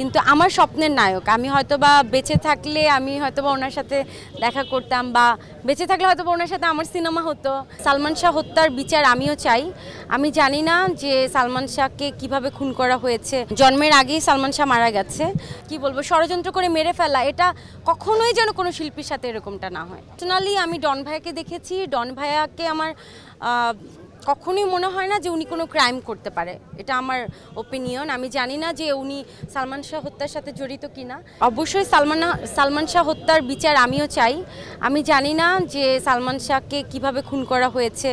কিন্তু আমার স্বপ্নের নায়ক। আমি হয়তোবা বেঁচে থাকলে আমি হয়তোবা ওনার সাথে দেখা করতাম, বা বেঁচে থাকলে হয়তোবা ওনার সাথে আমার সিনেমা হতো। সালমান শাহ হত্যার বিচার আমিও চাই। আমি জানি না যে সালমান শাহকে কিভাবে খুন করা হয়েছে। জন্মের আগেই সালমান শাহ মারা গেছে। কি বলবো, ষড়যন্ত্র করে মেরে ফেলা, এটা কখনোই যেন কোনো শিল্পীর সাথে এরকমটা না হয়। পার্সোনালি আমি ডন ভাইয়াকে দেখেছি। ডন ভাইয়াকে আমার কখনোই মনে হয় না যে উনি কোনো ক্রাইম করতে পারে। এটা আমার ওপিনিয়ন। আমি জানি না যে উনি সালমান শাহ হত্যার সাথে জড়িত কিনা। অবশ্যই সালমান শাহ হত্যার বিচার আমিও চাই। আমি জানি না যে সালমান শাহকে কিভাবে খুন করা হয়েছে।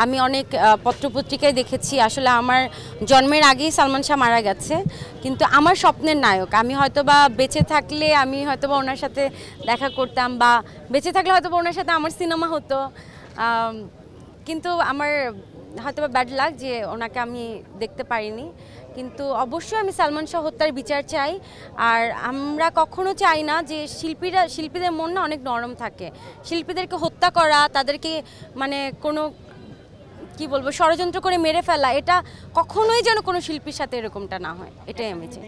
আমি অনেক পত্রপত্রিকায় দেখেছি। আসলে আমার জন্মের আগেই সালমান শাহ মারা গেছে, কিন্তু আমার স্বপ্নের নায়ক। আমি হয়তোবা বেঁচে থাকলে আমি হয়তোবা ওনার সাথে দেখা করতাম, বা বেঁচে থাকলে হয়তোবা ওনার সাথে আমার সিনেমা হতো। কিন্তু আমার হয়তোবা ব্যাড লাক যে ওনাকে আমি দেখতে পারিনি। কিন্তু অবশ্যই আমি সালমান শাহ হত্যার বিচার চাই। আর আমরা কখনো চাই না যে শিল্পীদের মন না অনেক নরম থাকে। শিল্পীদেরকে হত্যা করা, তাদেরকে মানে কোনো কি বলবো ষড়যন্ত্র করে মেরে ফেলা, এটা কখনোই যেন কোনো শিল্পীর সাথে এরকমটা না হয়। এটাই আমি চাই।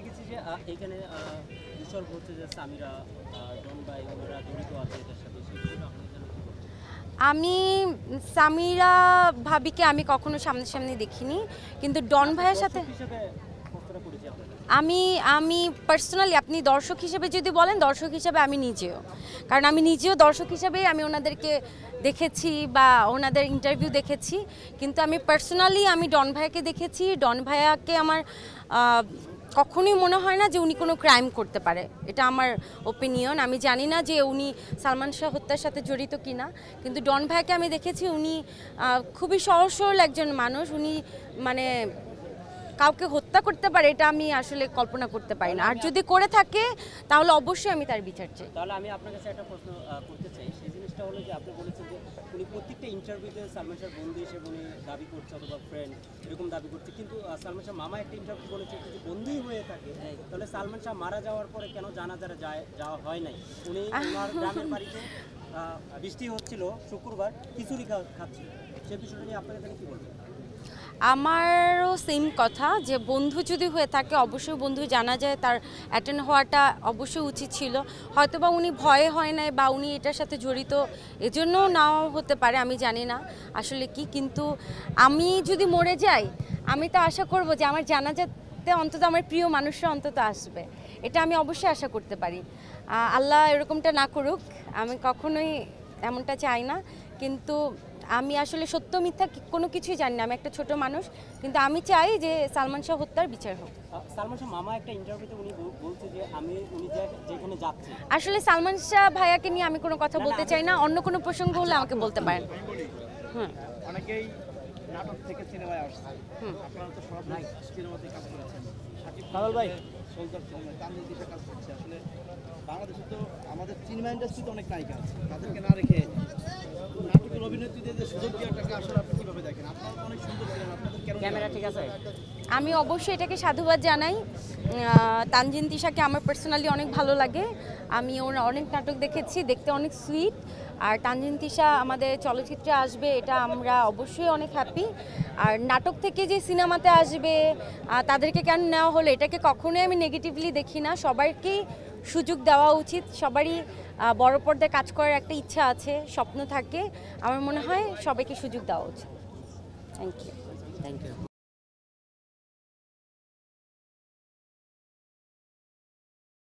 আমি সামিরা ভাবিকে আমি কখনো সামনাসামনি দেখিনি, কিন্তু ডন ভাইয়ের সাথে আমি পার্সোনালি, আপনি দর্শক হিসেবে যদি বলেন, দর্শক হিসেবে আমি নিজেও, কারণ আমি নিজেও দর্শক হিসেবেই আমি ওনাদেরকে দেখেছি বা ওনাদের ইন্টারভিউ দেখেছি। কিন্তু আমি পার্সোনালি আমি ডন ভাইয়াকে দেখেছি। ডন ভাইয়াকে আমার কখনোই মনে হয় না যে উনি কোনো ক্রাইম করতে পারে। এটা আমার ওপিনিয়ন। আমি জানি না যে উনি সালমান শাহ হত্যার সাথে জড়িত কিনা, কিন্তু ডন ভাইয়াকে আমি দেখেছি। উনি খুবই সহজ সরল একজন মানুষ। উনি মানে কাউকে হত্যা করতে পারে, এটা আমি আসলে কল্পনা করতে পারি না। আর যদি করে থাকে তাহলে অবশ্যই আমি তার বিচার চাই। তাহলে আমি আপনার কাছে একটা প্রশ্ন করতে চাই। সেই জিনিসটা হলো যে আপনি বলেছেন যে উনি প্রত্যেকটা ইন্টারভিউতে সালমান শাহ বন্ধু হিসেবে উনি দাবি করছে, অথবা ফ্রেন্ড এরকম দাবি করছে। কিন্তু সালমান শাহ মামা একটা ইন্টারভিউ বলেছে যদি বন্ধুই হয়ে থাকে তাহলে সালমান শাহ মারা যাওয়ার পরে কেন জানাজারে যাওয়া হয় নাই? উনি ওনার গ্রামের বাড়িতে বৃষ্টি হচ্ছিল শুক্রবার, খিচুড়ি খাচ্ছিল। সেই বিষয়টা নিয়ে আপনার কাছে কী বলবেন? আমারও সেম কথা, যে বন্ধু যদি হয়ে থাকে অবশ্যই বন্ধু জানা যায় তার অ্যাটেন্ড হওয়াটা অবশ্যই উচিত ছিল। হয়তোবা উনি ভয়ে হয় নাই, বা উনি এটার সাথে জড়িত এজন্যও নাও হতে পারে, আমি জানি না আসলে কি। কিন্তু আমি যদি মরে যাই, আমি তো আশা করব যে আমার জানাজাতে অন্তত আমার প্রিয় মানুষরা অন্তত আসবে। এটা আমি অবশ্যই আশা করতে পারি। আল্লাহ এরকমটা না করুক, আমি কখনোই এমনটা চাই না। কিন্তু আমি আসলে সত্য মিথ্যা কোনো কিছুই জানি না। আমি একটা ছোট মানুষ, কিন্তু আমি চাই যে সালমান শাহ হত্যার বিচার হোক। সালমান শাহ মামা একটা ইন্টারভিউতে উনি বলছে যে উনি যেখানে যাচ্ছে। আসলে সালমান শাহ ভাইয়াকে নিয়ে আমি কোনো কথা বলতে চাই না। অন্য কোনো প্রসঙ্গ হলে আমাকে বলতে পারেন। অনেকেই নাটক থেকে সিনেমায় আসছে। আপনারা তো সরাসরি সিনেমাতে কাজ করেছেন। কামাল ভাই সোলজার সিনেমায় তানজিন তিশা কাজ করছে। আসলে বাংলাদেশে তো আমাদের সিনেমা ইন্ডাস্ট্রিতে অনেক নায়িকা আছে, তাদেরকে না রেখে নাটকের অভিনেত্রীদের যে সুযোগ দেওয়াটাকে আসলে আপনি কীভাবে দেখেন? আপনারা তো অনেক সুন্দর ছিলেন, আপনাদের ক্যামেরা ঠিক আছে। আমি অবশ্যই এটাকে সাধুবাদ জানাই। তানজিন তিশাকে আমার পার্সোনালি অনেক ভালো লাগে। আমি ওর অনেক নাটক দেখেছি, দেখতে অনেক সুইট। আর তানজিন তিশা আমাদের চলচ্চিত্রে আসবে, এটা আমরা অবশ্যই অনেক হ্যাপি। আর নাটক থেকে যে সিনেমাতে আসবে, তাদেরকে কেন নেওয়া হলো, এটাকে কখনোই আমি নেগেটিভলি দেখি না। সবাইকেই সুযোগ দেওয়া উচিত। সবারই বড় পর্দায় কাজ করার একটা ইচ্ছা আছে, স্বপ্ন থাকে। আমার মনে হয় সবাইকে সুযোগ দেওয়া উচিত। Thank you.